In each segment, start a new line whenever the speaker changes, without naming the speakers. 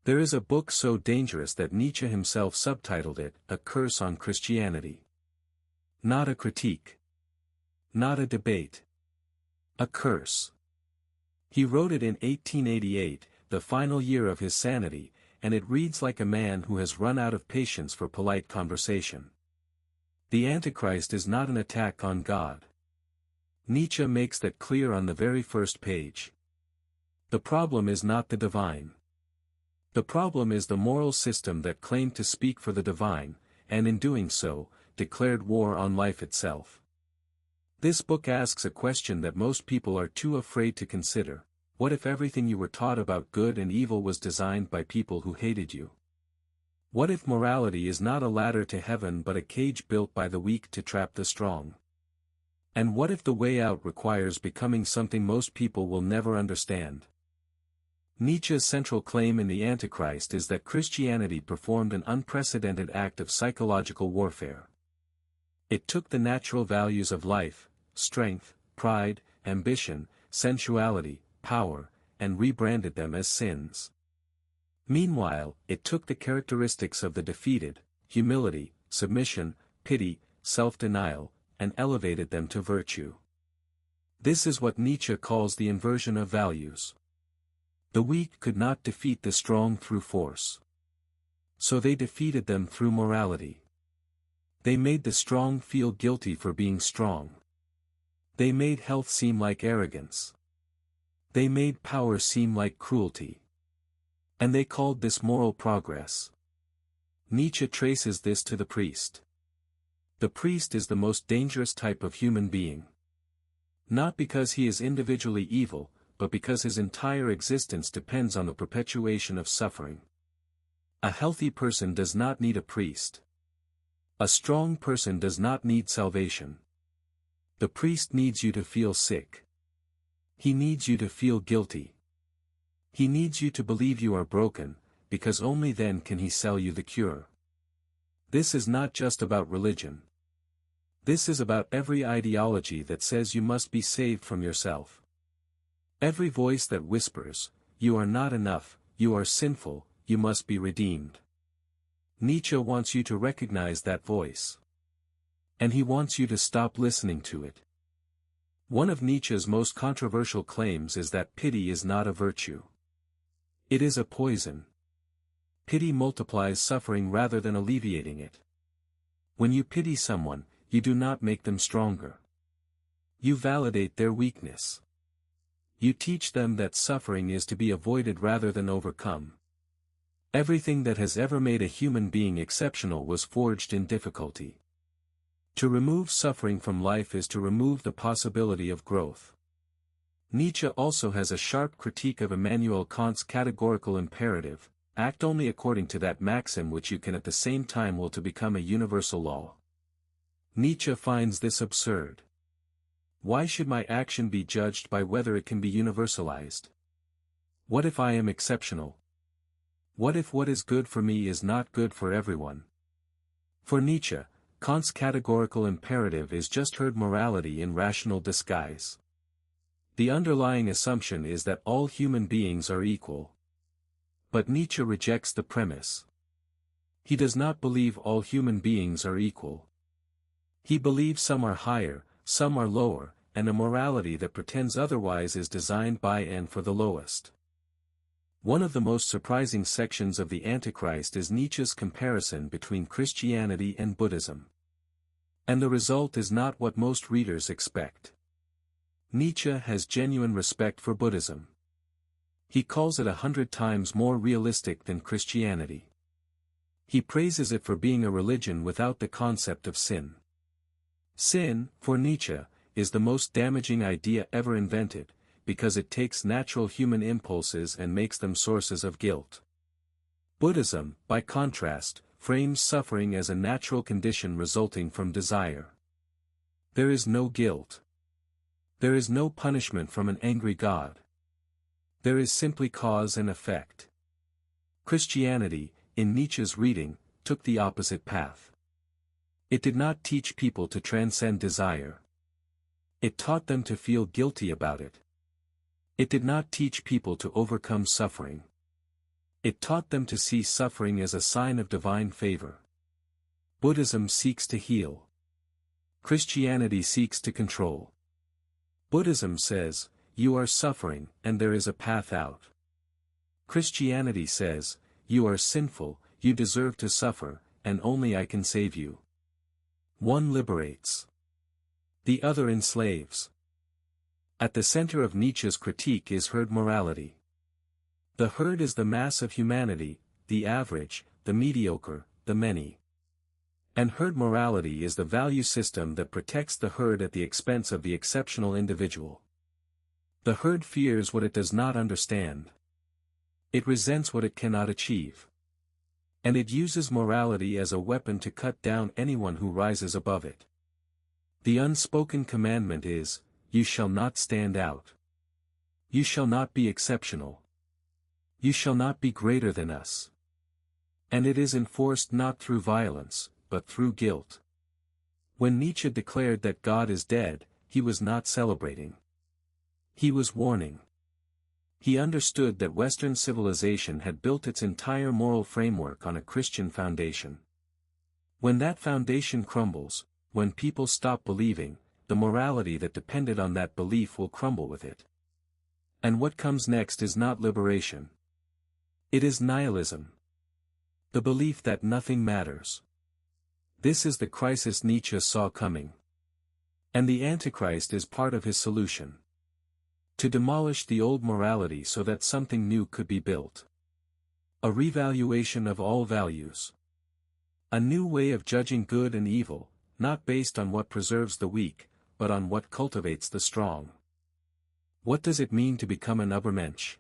There is a book so dangerous that Nietzsche himself subtitled it, A Curse on Christianity. Not a critique. Not a debate. A curse. He wrote it in 1888, the final year of his sanity, and it reads like a man who has run out of patience for polite conversation. The Antichrist is not an attack on God. Nietzsche makes that clear on the very first page. The problem is not the divine. The problem is the moral system that claimed to speak for the divine, and in doing so, declared war on life itself. This book asks a question that most people are too afraid to consider: what if everything you were taught about good and evil was designed by people who hated you? What if morality is not a ladder to heaven but a cage built by the weak to trap the strong? And what if the way out requires becoming something most people will never understand? Nietzsche's central claim in The Antichrist is that Christianity performed an unprecedented act of psychological warfare. It took the natural values of life, strength, pride, ambition, sensuality, power, and rebranded them as sins. Meanwhile, it took the characteristics of the defeated, humility, submission, pity, self-denial, and elevated them to virtue. This is what Nietzsche calls the inversion of values. The weak could not defeat the strong through force. So they defeated them through morality. They made the strong feel guilty for being strong. They made health seem like arrogance. They made power seem like cruelty. And they called this moral progress. Nietzsche traces this to the priest. The priest is the most dangerous type of human being. Not because he is individually evil, but because his entire existence depends on the perpetuation of suffering. A healthy person does not need a priest. A strong person does not need salvation. The priest needs you to feel sick. He needs you to feel guilty. He needs you to believe you are broken, because only then can he sell you the cure. This is not just about religion. This is about every ideology that says you must be saved from yourself. Every voice that whispers, you are not enough, you are sinful, you must be redeemed. Nietzsche wants you to recognize that voice. And he wants you to stop listening to it. One of Nietzsche's most controversial claims is that pity is not a virtue. It is a poison. Pity multiplies suffering rather than alleviating it. When you pity someone, you do not make them stronger. You validate their weakness. You teach them that suffering is to be avoided rather than overcome. Everything that has ever made a human being exceptional was forged in difficulty. To remove suffering from life is to remove the possibility of growth. Nietzsche also has a sharp critique of Immanuel Kant's categorical imperative: act only according to that maxim which you can at the same time will to become a universal law. Nietzsche finds this absurd. Why should my action be judged by whether it can be universalized? What if I am exceptional? What if what is good for me is not good for everyone? For Nietzsche, Kant's categorical imperative is just herd morality in rational disguise. The underlying assumption is that all human beings are equal. But Nietzsche rejects the premise. He does not believe all human beings are equal. He believes some are higher, some are lower, and a morality that pretends otherwise is designed by and for the lowest. One of the most surprising sections of The Antichrist is Nietzsche's comparison between Christianity and Buddhism. And the result is not what most readers expect. Nietzsche has genuine respect for Buddhism. He calls it 100 times more realistic than Christianity. He praises it for being a religion without the concept of sin. Sin, for Nietzsche, is the most damaging idea ever invented, because it takes natural human impulses and makes them sources of guilt. Buddhism, by contrast, frames suffering as a natural condition resulting from desire. There is no guilt. There is no punishment from an angry God. There is simply cause and effect. Christianity, in Nietzsche's reading, took the opposite path. It did not teach people to transcend desire. It taught them to feel guilty about it. It did not teach people to overcome suffering. It taught them to see suffering as a sign of divine favor. Buddhism seeks to heal. Christianity seeks to control. Buddhism says, you are suffering, and there is a path out. Christianity says, you are sinful, you deserve to suffer, and only I can save you. One liberates. The other enslaves. At the center of Nietzsche's critique is herd morality. The herd is the mass of humanity, the average, the mediocre, the many. And herd morality is the value system that protects the herd at the expense of the exceptional individual. The herd fears what it does not understand. It resents what it cannot achieve. And it uses morality as a weapon to cut down anyone who rises above it. The unspoken commandment is, you shall not stand out. You shall not be exceptional. You shall not be greater than us. And it is enforced not through violence, but through guilt. When Nietzsche declared that God is dead, he was not celebrating. He was warning. He understood that Western civilization had built its entire moral framework on a Christian foundation. When that foundation crumbles, when people stop believing, the morality that depended on that belief will crumble with it. And what comes next is not liberation. It is nihilism. The belief that nothing matters. This is the crisis Nietzsche saw coming. And the Antichrist is part of his solution. To demolish the old morality so that something new could be built. A revaluation of all values. A new way of judging good and evil, not based on what preserves the weak, but on what cultivates the strong. What does it mean to become an Übermensch?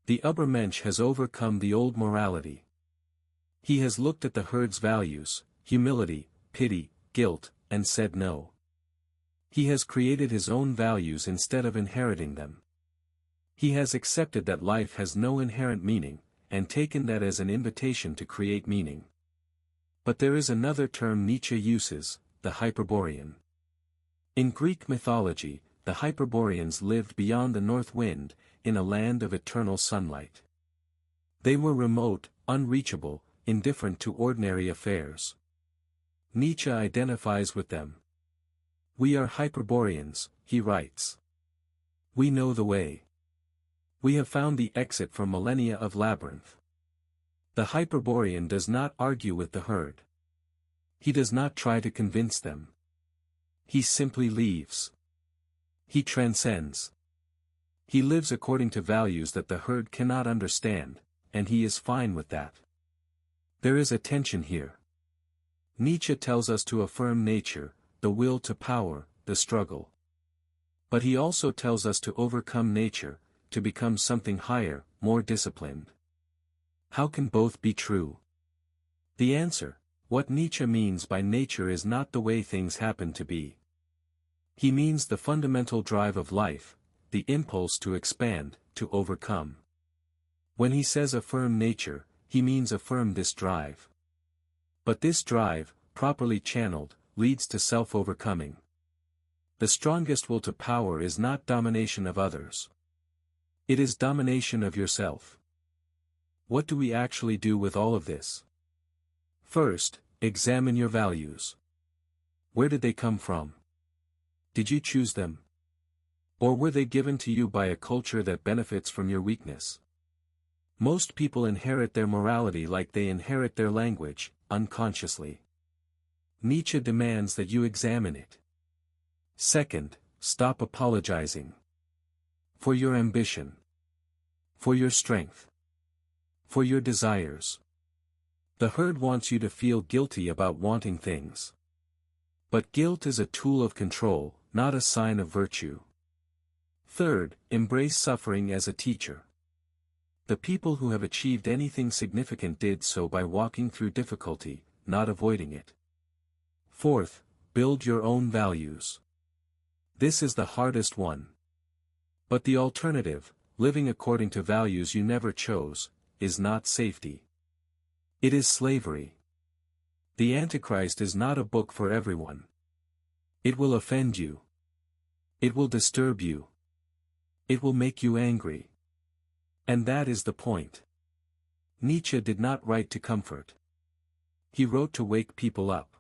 The Übermensch has overcome the old morality. He has looked at the herd's values, humility, pity, guilt, and said no. He has created his own values instead of inheriting them. He has accepted that life has no inherent meaning, and taken that as an invitation to create meaning. But there is another term Nietzsche uses, the Hyperborean. In Greek mythology, the Hyperboreans lived beyond the north wind, in a land of eternal sunlight. They were remote, unreachable, indifferent to ordinary affairs. Nietzsche identifies with them. We are Hyperboreans, he writes. We know the way. We have found the exit from millennia of labyrinth. The Hyperborean does not argue with the herd. He does not try to convince them. He simply leaves. He transcends. He lives according to values that the herd cannot understand, and he is fine with that. There is a tension here. Nietzsche tells us to affirm nature, the will to power, the struggle. But he also tells us to overcome nature, to become something higher, more disciplined. How can both be true? The answer, what Nietzsche means by nature is not the way things happen to be. He means the fundamental drive of life, the impulse to expand, to overcome. When he says affirm nature, he means affirm this drive. But this drive, properly channeled, leads to self-overcoming. The strongest will to power is not domination of others. It is domination of yourself. What do we actually do with all of this? First, examine your values. Where did they come from? Did you choose them? Or were they given to you by a culture that benefits from your weakness? Most people inherit their morality like they inherit their language, unconsciously. Nietzsche demands that you examine it. Second, stop apologizing. For your ambition. For your strength. For your desires. The herd wants you to feel guilty about wanting things. But guilt is a tool of control, not a sign of virtue. Third, embrace suffering as a teacher. The people who have achieved anything significant did so by walking through difficulty, not avoiding it. Fourth, build your own values. This is the hardest one. But the alternative, living according to values you never chose, is not safety. It is slavery. The Antichrist is not a book for everyone. It will offend you. It will disturb you. It will make you angry. And that is the point. Nietzsche did not write to comfort. He wrote to wake people up.